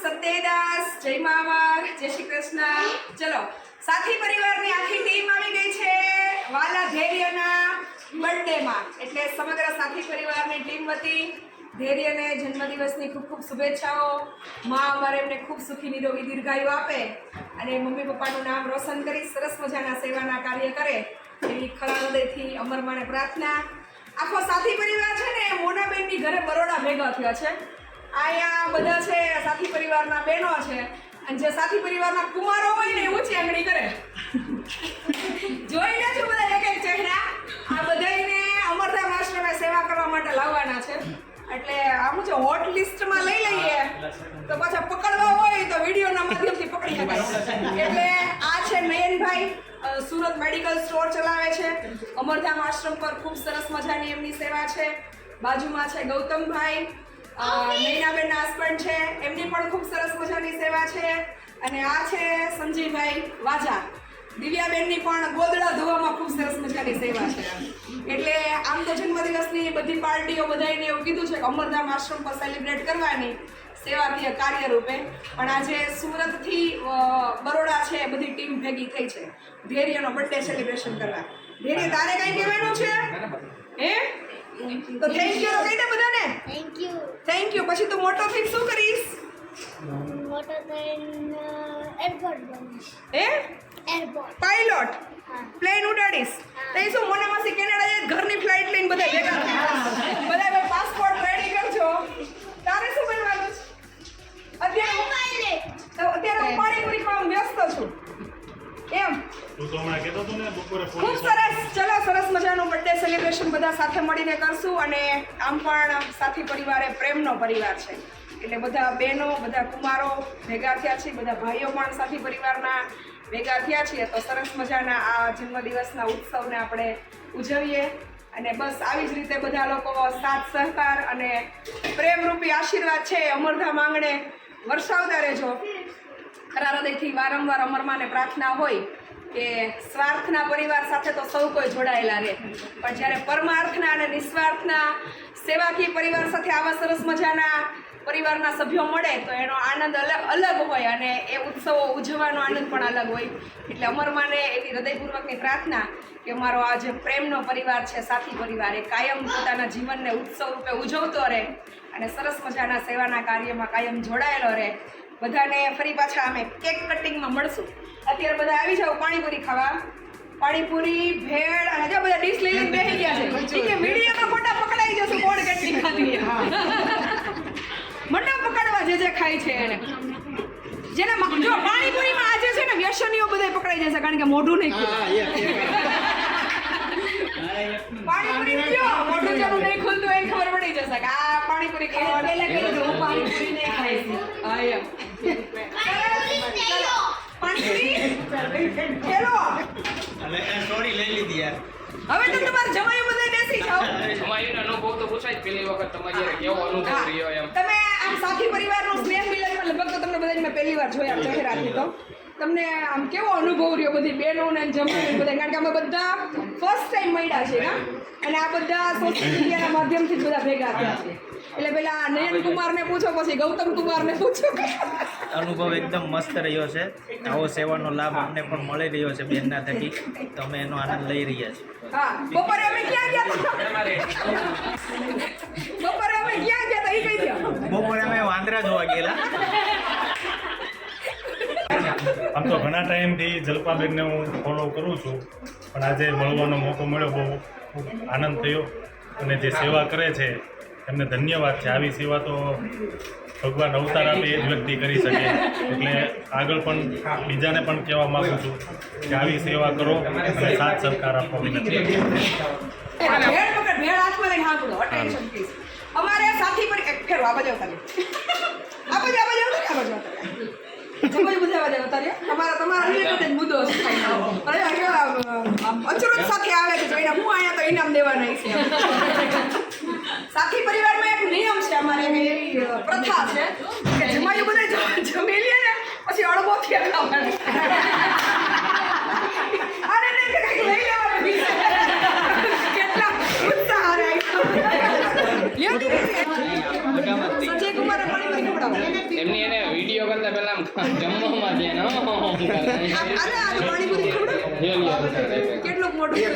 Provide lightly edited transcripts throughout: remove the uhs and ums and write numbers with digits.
સત્યદાસ, જય મામર, જય શ્રી કૃષ્ણ. ચલો, સાથી પરિવારની આખી ટીમ આવી ગઈ છે વાલા ધૈર્યના બર્થડેમાં. એટલે સમગ્ર સાથી પરિવારની ટીમ વતી ધૈર્યને જન્મદિવસની ખૂબ ખૂબ શુભેચ્છાઓ. મા અમારે એમને ખૂબ સુખી નિરોગી દીર્ઘાયુ આપે અને મમ્મી પપ્પાનું નામ રોશન કરી સરસ મજાના સેવાના કાર્ય કરે એવી ખરા હૃદયથી અમરમાને પ્રાર્થના. આખો સાથી પરિવાર છે ને મોનાબેનની ઘરે બરોડા ભેગા થયા છે. અહીંયા બધા છે સાથી પરિવારના બહેનો છે અને જે સાથી પરિવારના કુમારો હોય ને એ ઊંચી આંગળી કરે. જોઈને છું બધા એક એક ચહેરા. આ બધાને અમરધામ આશ્રમે સેવા કરવા માટે લાવવાના છે. એટલે આમ છે હોટ લિસ્ટમાં લઈ લઈએ તો પાછા પકડવા હોય તો વિડીયોના માધ્યમથી પકડી શકાય. એટલે આ છે નયનભાઈ, સુરત મેડિકલ સ્ટોર ચલાવે છે. અમરધામ આશ્રમ પર ખૂબ સરસ મજાની એમની સેવા છે. બાજુમાં છે ગૌતમભાઈ, નૈનાબેનના હસબન્ડ છે, એમની પણ ખૂબ સરસ મજાની સેવા છે. અને આ છે સંજયભાઈ વાજા, દિવ્યાબેનની પણ ગોદડા ધોવામાં ખૂબ સરસ મજાની સેવા છે. એટલે આમ તો જન્મદિવસની બધી પાર્ટીઓ બધાને એવું કીધું છે કે અમરધામ આશ્રમ પર સેલિબ્રેટ કરવાની સેવાકીય કાર્ય રૂપે, પણ આજે સુરતથી બરોડા છે બધી ટીમ ભેગી થઈ છે ધૈર્યનો બર્થડે સેલિબ્રેશન કરવા. ધૈર્ય, તારે કઈ કહેવાનું છે? હે તો થેન્ક યુ કહી દે બધાને. Thank you. પછી તું મોટો થઈને શું કરીશ? મોટો થઈને એરપોર્ટ બનીશ. એરપોર્ટ પાયલોટ, પ્લેન ઉડાડીશ. તો એ શું મોનામાંથી કેનેડા જાય ઘરની ફ્લાઇટ લઈને બધા ભેગા બધા પાસપોર્ટ રેડી કરજો. તારે શું બનવાનું છે? અત્યારે હું પાણીપુરી ખાવામાં વ્યસ્ત છું. એમ ખૂબ સરસ. ચલો, સરસ મજાનું બર્થડે સેલિબ્રેશન બધા સાથે મળીને કરશું. અને આમ પણ સાથી પરિવાર એ પ્રેમનો પરિવાર છે. એટલે બધા બહેનો, બધા કુમારો ભેગા થયા છે, બધા ભાઈઓ પણ સાથી પરિવારના ભેગા થયા છીએ. તો સરસ મજાના આ જન્મદિવસના ઉત્સવને આપણે ઉજવીએ. અને બસ આવી જ રીતે બધા લોકો સાથ સહકાર અને પ્રેમરૂપી આશીર્વાદ છે અમરધામ આંગણે વરસાવતા રહેજો. ખરા હૃદયથી વારંવાર અમરમાને પ્રાર્થના હોય કે સ્વાર્થના પરિવાર સાથે તો સૌ કોઈ જોડાયેલા રહે, પણ જ્યારે પરમાર્થના અને નિસ્વાર્થના સેવાકીય પરિવાર સાથે આવા સરસ મજાના પરિવારના સભ્યો મળે તો એનો આનંદ અલગ હોય અને એ ઉત્સવો ઉજવવાનો આનંદ પણ અલગ હોય. એટલે અમરમાને એવી હૃદયપૂર્વકની પ્રાર્થના કે અમારો આ જે પ્રેમનો પરિવાર છે સાથી પરિવાર એ કાયમ પોતાના જીવનને ઉત્સવ રૂપે ઉજવતો રહે અને સરસ મજાના સેવાના કાર્યમાં કાયમ જોડાયેલો રહે. બધાને ફરી પાછા અમે કેક કટિંગમાં મળશું. અત્યારે બધા આવી જાઓ પાણીપુરી ખાવા. પાણીપુરી, ભેળ અને જો બધા ડીશ લઈને બેસી ગયા છે કે વિડીયોમાં ફોટા પકડાઈ જશે કોણ કેટલી ખાધી. મંડપ પકડવા જે ખાય છે એને. જેને જો પાણીપુરીમાં આજે છે ને વ્યસનીઓ બધા પકડાઈ જશે કારણ કે મોઢું નહીં ખુલતું. પાણીપુરી પીઓ, મોઢું જેનું નહીં ખુલતું એને ખબર પડી જશે કે આ પાણીપુરી ખાવા. પહેલા કહી દો હું પાણીપુરી નહીં ખાઈશ. હા એમ. પાણીપુરી ખેલો. સોરી લઈ લીધી યાર. હવે તો તમારે જમાયું બધા બેસી જાઓ. જમાયુનો અનુભવ તો પૂછાય પહેલી વખત તમારે કેવો અનુભવ રહ્યો એમ. તમે આમ સાથી પરિવારનો સ્નેહ મિલનમાં લગભગ તો તમને બધાને મેં પહેલી વાર જોયા ચહેરાથી. તો તમને આમ કેવો અનુભવ રહ્યો બધી બહેનોને જમાઈને બધા? કારણ કે અમે બધા ફર્સ્ટ ટાઈમ મળ્યા છે ને અને આ બધા સોશિયલ મીડિયાના માધ્યમથી જ બધા ભેગા થયા છે. એટલે પેલા નયન કુમારને પૂછો, પછી ગૌતમ કુમારને પૂછો. અનુભવ એકદમ મસ્ત રહ્યો છે. આવો સેવાનો લાભ અમને પણ મળી રહ્યો છે બેનના થકી, તો અમે એનો આનંદ લઈ રહ્યા છીએ. હા, બપોરે અમે ક્યાં ગયા હતા? બપોરે અમે ક્યાં ગયા હતા એ કહી દો. બપોરે અમે વાંદરા જોવા ગયેલા. આમ તો ઘણા ટાઈમથી જલ્પાબેનને હું ફોલો કરું છું, પણ આજે મળવાનો મોકો મળ્યો, બહુ ખૂબ આનંદ થયો. અને જે સેવા કરે છે એમને ધન્યવાદ છે. આવી સેવા તો ભગવાન અવતાર આપે એ જ વ્યક્તિ કરી શકે. એટલે આગળ પણ બીજાને પણ કહેવા માગું છું કે આવી સેવા કરો અને સાથ સહકાર આપવા વિનંતી. અમારે સાથી પર એક ફેરો આ બાજુ ઉતાર્યો. આ બાજુ તમારા રિલેટેડ મુદ્દો છે. અચરોજ સાથે આવે છે જોઈને હું અહીંયા તો ઇનામ દેવા નહીં છે. સાથી પરિવારમાં એક નિયમ છે અમારે, એવી પ્રથા છે કે જમાયું બધા જમી લે ને પછી અડબો થયા ખાવાનું. અને લઈ લેવાનું. કેટલા ઉત્સાહ સંજય કુમારે પાણી ખવડાવો. એમની એને વિડીયો કરતા પહેલા આમ જમવામાં ધ્યાન અરે આ તો પાણીપુરી ખવડાવો. કેટલું મોટું છે.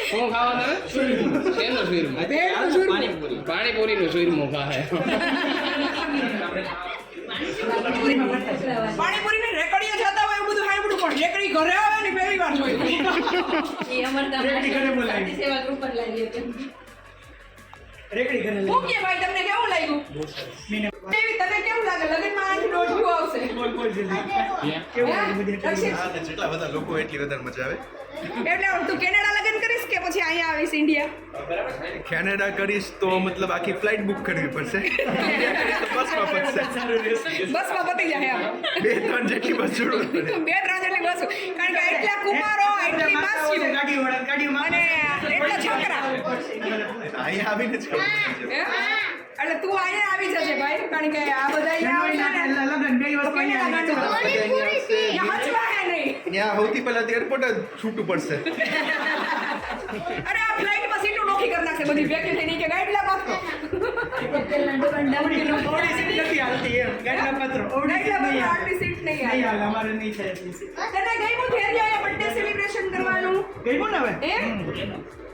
શું ખાવાનું શેનું શીરમું ભેળનું શીરમું. પાણીપુરીનું શીરમું ખાય પાણીપુરી ને રેકડીએ જતા હોય એવું બધું સાંભળ્યું પણ રેકડી ઘરે આવે ને પહેલી વાર જોયું. શું કે ભાઈ તમને કેવું લાગ્યું? દેવી, તને કેવું લાગે? લગ્નમાં આઠ દોઢિયું આવશે. જેટલા બધા લોકો એટલી વધારે મજા આવે. એટલે તું કેનેડા લગ્ન કરીશ કે પછી અહીંયા આવીશ ઇન્ડિયા? કેનેડા કરીશ તો મતલબ આખી ફ્લાઇટ બુક કરવી પડશે. બસમાં પતશે. બસમાં પતી જાય આમ. 2-3 જેટલી બસ જોડવી પડે. 2-3 જેટલી બસો. કારણ કે એટલા કુમારો, એટલી માસીઓ અને એટલા છોકરા. અહીંયા આવીને જ ખબર પડશે. હે? એટલે તું અહીંયા આવી જશે ભાઈ, કારણ કે આ બધા અહીંયા આવશે ને તો કેનેડા ગાંડું. ત્યાં હચવા હે નહીં. ત્યાં સૌથી પહેલા એરપોર્ટ જ છૂટું પડશે. અરે આ ફ્લાઇટમાં સીટો નોખી કરી નાખશે બધી ભેગી થઈ નીચે ગાઈડલા પાથરો. આટલી સીટ નહીં આવે. તને ગમ્યું ધૈર્ય બર્થડે સેલિબ્રેશન કરવાનું? હે?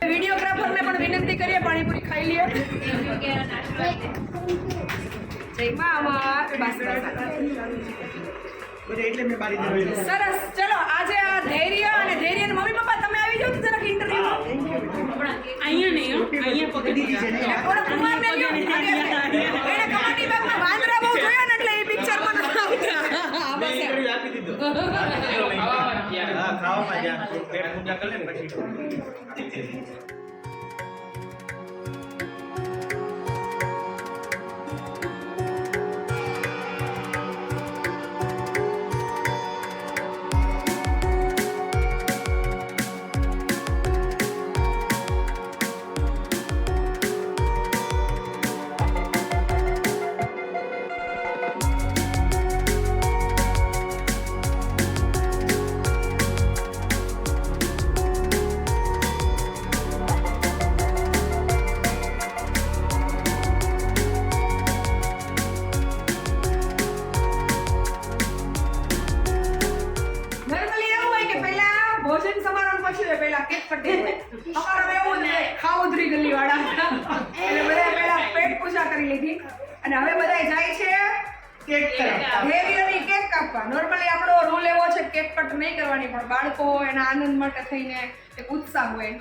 વિડીયોગ્રાફરને પણ વિનંતી કરીએ પાણીપુરી ખાઈ લે. જય મામા. બસ સરસ. ચલો આજે આ ધૈર્ય અને ધૈર્યના મમ્મી પપ્પા તમે આવી જાઓ તો જરાક ઇન્ટરવ્યુ. ઓલા કુમારને લ્યો. એને કમાટી બાગમાં વાંદરા બહુ જોયા ને એટલે એ પિક્ચરમાં નથી આવતા. આ બસ એમ. ખાવામાં ક્યારે હા, ખાવામાં ધ્યાન. પેટ પૂજા કરી લે ને પછી નોર્મલી એવું હોય કે પહેલા ભોજન સમારંભ પછી હોય, પહેલા કેક કટિંગ હોય. અમારામાં એવું જ હોય, ખાઉધરી ગલીવાળા. એટલે બધાએ પહેલા પેટ પૂજા કરી લીધી અને હવે બધાએ જાય છે ધૈર્યની કેક કાપવા. નોર્મલી આપણો રૂલ એવો છે કેક કટ નહીં કરવાની, પણ બાળકો એના આનંદ માટે થઈને એક ઉત્સાહ હોય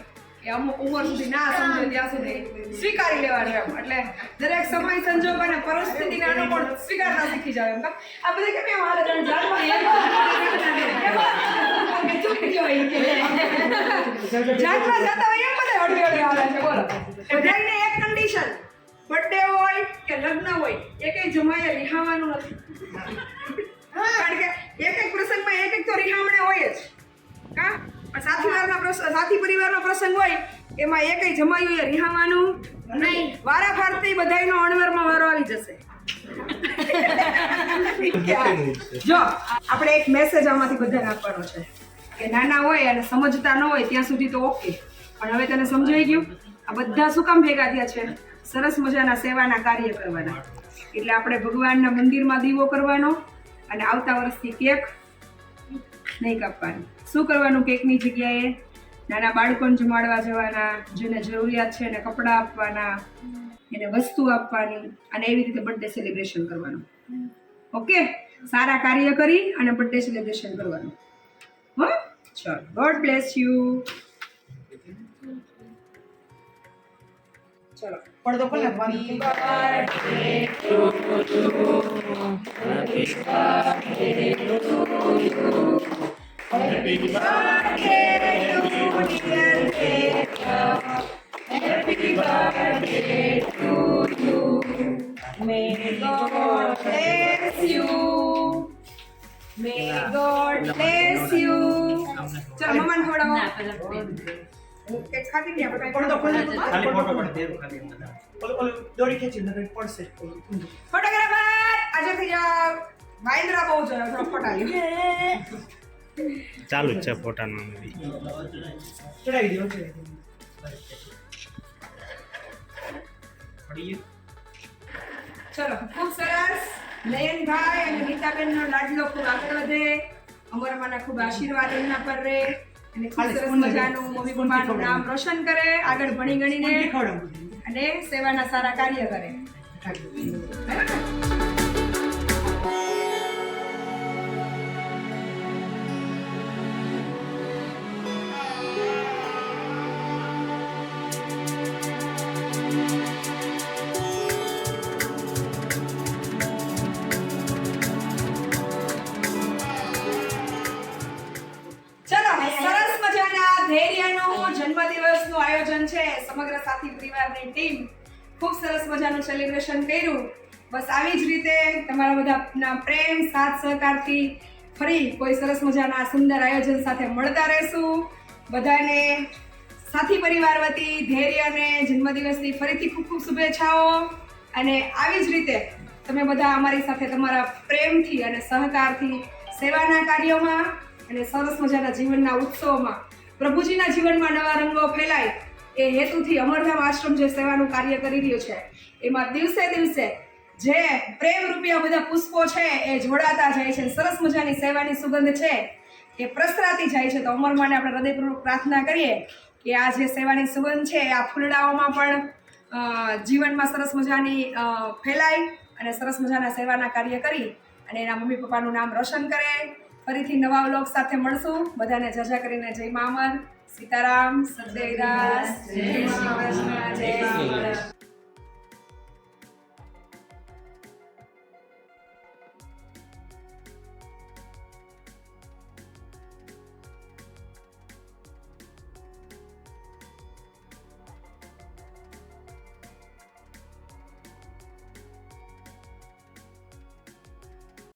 કે અમુક ઉંમર સુધી ના સમજે ત્યાં સુધી સ્વીકારી લેવાનું એમ. એટલે દરેક સમય સંજોગ અને પરિસ્થિતિને અનુકૂળ સ્વીકારતા શીખી જાવ એમ. આ બધા કેમ એમ હાલે જાણે જાણમાં જાતમાં જતા હોય એમ બધા હળવે હળવે હાલે છે. બોલો બધાને એક કન્ડિશન, બર્થડે હોય કે લગ્ન હોય એકેય જમાએ રિહાવાનું નથી. કારણ કે એક એક પ્રસંગમાં એક એક તો રિહામણે હોય જ. કા સાથી પરિવારનો પ્રસંગ હોય એમાં એકેય જમાયું રિહાવાનું નહીં. વારા ફારતી બધાયનો અણવરમાં વારો આવી જશે. જો આપણે એક મેસેજ આમાંથી બધાને આપવાનો છે કે નાના હોય અને સમજતા ન હોય ત્યાં સુધી તો ઓકે, પણ હવે તને સમજાઈ ગયું. આ બધા શું કામ ભેગા થયા છે? સરસ મજાના સેવાના કાર્ય કરવાના. એટલે આપણે ભગવાનના મંદિરમાં દીવો કરવાનો અને આવતા વર્ષથી કેક નહીં કાપવાની. શું કરવાનું? કેકની જગ્યાએ નાના બાળકોને જમાડવા જવાના, જેને જરૂરિયાત છે એને કપડાં આપવાના, એને વસ્તુ આપવાની અને એવી રીતે બર્થડે સેલિબ્રેશન કરવાનું. ઓકે, સારા કાર્ય કરી અને બર્થડે સેલિબ્રેશન કરવાનું. હો, ચલો, ગોડ બ્લેસ યુ. ચલો પડદો ખોલ નાખવાનો. Happy birthday to dear Jacob. Happy birthday to you. May God bless you. May God bless you. ચલો મમ્માને ખવડાવો. કેક ખાધી ને આપણે પડદો ખોલ નાખો. ખાલી ફોટો પાડી દેવું ખાલી એમ બધા. દોરી ખેંચી નકર પડશે. ફોટોગ્રાફર આજે થઈ જાવ. વાંદરા બહુ જોયો, થોડો ફોટાયો. ચાલુ જ છે ફોટાનું ચડાવી દો. પડી ગયું? ચલો ખૂબ સરસ. નયનભાઈ અને નીતાબેનનો લાડલો ખૂબ આગળ વધે, અમરમાના ખૂબ આશીર્વાદ એમના પર રહે અને ખૂબ સરસ મજાનું મમ્મી પપ્પાનું નામ રોશન કરે, આગળ ભણી ગણીને અને સેવાના સારા કાર્ય કરે. બરાબર? ચલો સરસ મજાના ધૈર્યનું જન્મદિવસનું આયોજન છે. સમગ્ર સાથી પરિવારની ટીમ ખૂબ સરસ મજાનું સેલિબ્રેશન કર્યું. બસ આવી જ રીતે તમારા બધાના પ્રેમ સાથ સહકારથી ફરી કોઈ સરસ મજાના સુંદર આયોજન સાથે મળતા રહેશું. બધાને સાથી પરિવાર વતી ધૈર્યને જન્મદિવસની ફરીથી ખૂબ ખૂબ શુભેચ્છાઓ. અને આવી જ રીતે તમે બધા અમારી સાથે તમારા પ્રેમથી અને સહકારથી સેવાના કાર્યોમાં અને સરસ મજાના જીવનના ઉત્સવમાં પ્રભુજીના જીવનમાં નવા રંગો ફેલાય એ હેતુથી અમરધામ આશ્રમ જે સેવાનું કાર્ય કરી રહ્યું છે એમાં દિવસે દિવસે જે પ્રેમ રૂપિયા બધા પુષ્પો છે એ જોડાતા જાય છે. સરસ મજાની સેવાની સુગંધ છે એ પ્રસરાતી જાય છે. તો અમરમાને આપણે હૃદયપૂર્વક પ્રાર્થના કરીએ કે આ જે સેવાની સુગંધ છે આ ફૂલડાઓમાં પણ જીવનમાં સરસ મજાની ફેલાય અને સરસ મજાના સેવાના કાર્ય કરી અને એના મમ્મી પપ્પાનું નામ રોશન કરે. ફરીથી નવા વ્લોગ સાથે મળશું. બધાને જજા કરીને જય મા અમર, સીતારામ, સદૈવદાસ, જય મા વૈષ્ણવ, જય મા અમર.